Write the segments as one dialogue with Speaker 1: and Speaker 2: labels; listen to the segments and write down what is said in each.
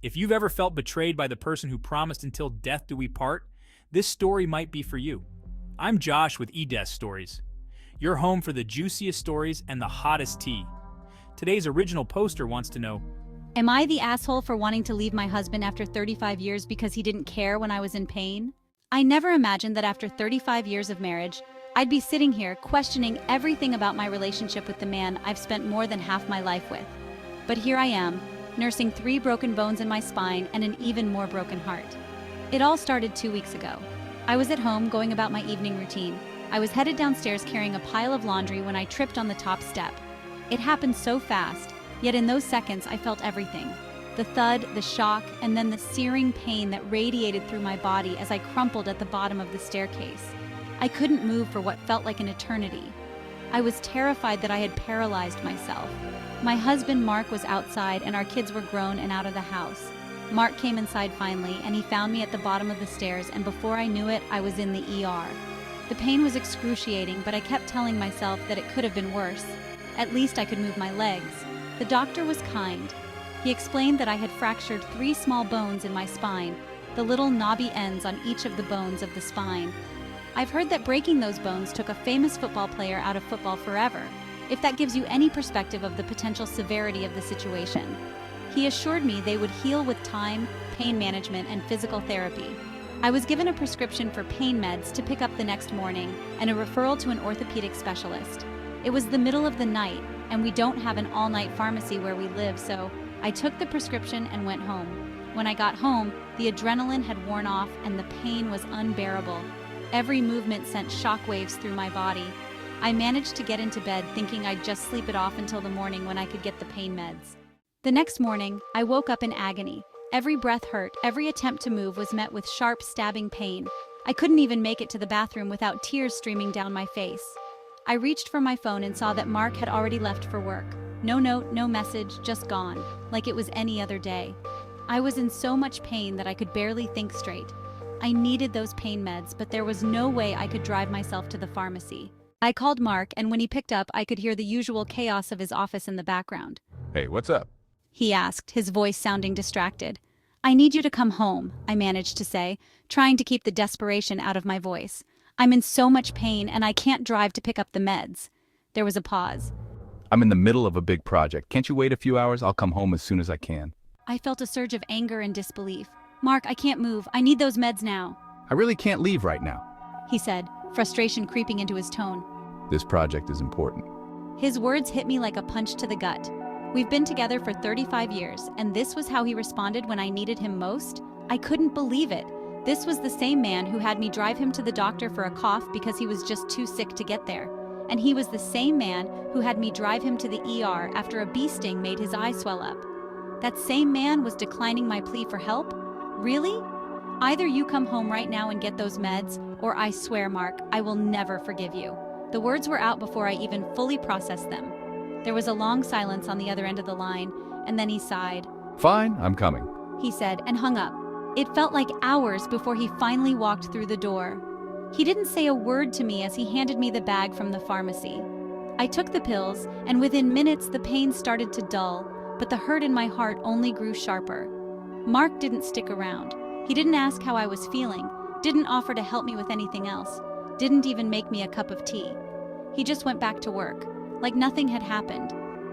Speaker 1: If you've ever felt betrayed by the person who promised until death do we part, this story might be for you. I'm Josh with eDesk Stories, your home for the juiciest stories and the hottest tea. Today's original poster wants to know,
Speaker 2: Am I the asshole for wanting to leave my husband after 35 years because he didn't care when I was in pain? I never imagined that after 35 years of marriage, I'd be sitting here questioning everything about my relationship with the man I've spent more than half my life with. But here I am, nursing 3 broken bones in my spine and an even more broken heart. It all started 2 weeks ago. I was at home going about my evening routine. I was headed downstairs carrying a pile of laundry when I tripped on the top step. It happened so fast, yet in those seconds I felt everything. The thud, the shock, and then the searing pain that radiated through my body as I crumpled at the bottom of the staircase. I couldn't move for what felt like an eternity. I was terrified that I had paralyzed myself. My husband Mark was outside and our kids were grown and out of the house. Mark came inside finally and he found me at the bottom of the stairs, and before I knew it, I was in the ER. The pain was excruciating, but I kept telling myself that it could have been worse. At least I could move my legs. The doctor was kind. He explained that I had fractured 3 small bones in my spine, the little knobby ends on each of the bones of the spine. I've heard that breaking those bones took a famous football player out of football forever, if that gives you any perspective of the potential severity of the situation. He assured me they would heal with time, pain management, and physical therapy. I was given a prescription for pain meds to pick up the next morning and a referral to an orthopedic specialist. It was the middle of the night, and we don't have an all-night pharmacy where we live, so I took the prescription and went home. When I got home, the adrenaline had worn off and the pain was unbearable. Every movement sent shockwaves through my body. I managed to get into bed thinking I'd just sleep it off until the morning when I could get the pain meds. The next morning, I woke up in agony. Every breath hurt, every attempt to move was met with sharp, stabbing pain. I couldn't even make it to the bathroom without tears streaming down my face. I reached for my phone and saw that Mark had already left for work. No note, no message, just gone, like it was any other day. I was in so much pain that I could barely think straight. I needed those pain meds, but there was no way I could drive myself to the pharmacy. I called Mark, and when he picked up, I could hear the usual chaos of his office in the background.
Speaker 3: Hey, what's up?
Speaker 2: He asked, his voice sounding distracted. I need you to come home, I managed to say, trying to keep the desperation out of my voice. I'm in so much pain, and I can't drive to pick up the meds. There was a pause.
Speaker 3: I'm in the middle of a big project. Can't you wait a few hours? I'll come home as soon as I can.
Speaker 2: I felt a surge of anger and disbelief. Mark, I can't move. I need those meds now,
Speaker 3: I really can't leave right now.
Speaker 2: he said, frustration creeping into his tone.
Speaker 3: This project is important.
Speaker 2: His words hit me like a punch to the gut. We've been together for 35 years, and this was how he responded when I needed him most? I couldn't believe it. This was the same man who had me drive him to the doctor for a cough because he was just too sick to get there. And he was the same man who had me drive him to the ER after a bee sting made his eye swell up. That same man was declining my plea for help? Really? Either you come home right now and get those meds, or I swear, Mark, I will never forgive you. The words were out before I even fully processed them. There was a long silence on the other end of the line, and then he sighed.
Speaker 3: Fine, I'm coming.
Speaker 2: He said, and hung up. It felt like hours before he finally walked through the door. He didn't say a word to me as he handed me the bag from the pharmacy. I took the pills, and within minutes the pain started to dull, but the hurt in my heart only grew sharper. Mark didn't stick around. He didn't ask how I was feeling, didn't offer to help me with anything else, didn't even make me a cup of tea. He just went back to work, like nothing had happened,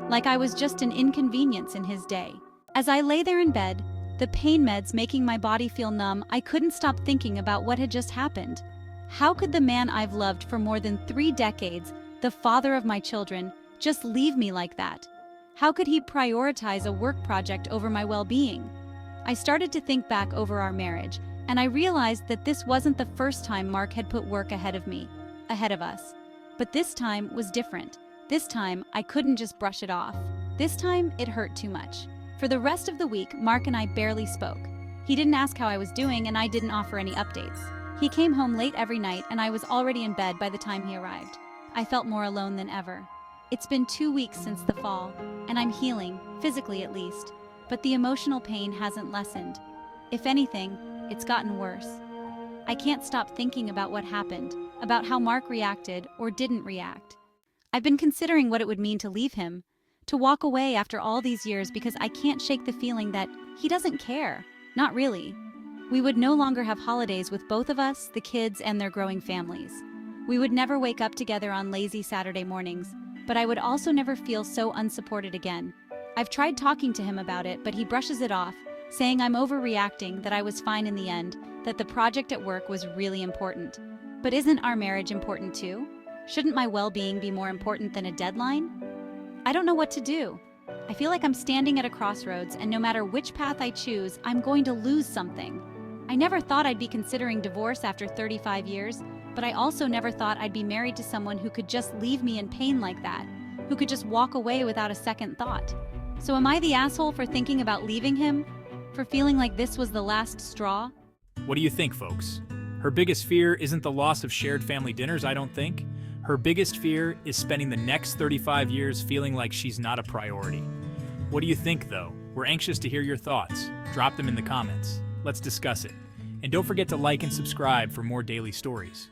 Speaker 2: like I was just an inconvenience in his day. As I lay there in bed, the pain meds making my body feel numb, I couldn't stop thinking about what had just happened. How could the man I've loved for more than 3 decades, the father of my children, just leave me like that? How could he prioritize a work project over my well-being? I started to think back over our marriage, and I realized that this wasn't the first time Mark had put work ahead of us. But this time was different. This time, I couldn't just brush it off. This time, it hurt too much. For the rest of the week, Mark and I barely spoke. He didn't ask how I was doing, and I didn't offer any updates. He came home late every night, and I was already in bed by the time he arrived. I felt more alone than ever. It's been 2 weeks since the fall, and I'm healing, physically at least. But the emotional pain hasn't lessened. If anything, it's gotten worse. I can't stop thinking about what happened, about how Mark reacted or didn't react. I've been considering what it would mean to leave him, To walk away after all these years because I can't shake the feeling that he doesn't care. Not really. We would no longer have holidays with both of us, the kids, and their growing families. We would never wake up together on lazy Saturday mornings, but I would also never feel so unsupported again. I've tried talking to him about it, but he brushes it off, saying I'm overreacting, that I was fine in the end, that the project at work was really important. But isn't our marriage important too? Shouldn't my well-being be more important than a deadline? I don't know what to do. I feel like I'm standing at a crossroads, and no matter which path I choose, I'm going to lose something. I never thought I'd be considering divorce after 35 years, but I also never thought I'd be married to someone who could just leave me in pain like that, who could just walk away without a second thought. So am I the asshole for thinking about leaving him? For feeling like this was the last straw?
Speaker 1: What do you think, folks? Her biggest fear isn't the loss of shared family dinners, I don't think. Her biggest fear is spending the next 35 years feeling like she's not a priority. What do you think, though? We're anxious to hear your thoughts. Drop them in the comments. Let's discuss it. And don't forget to like and subscribe for more daily stories.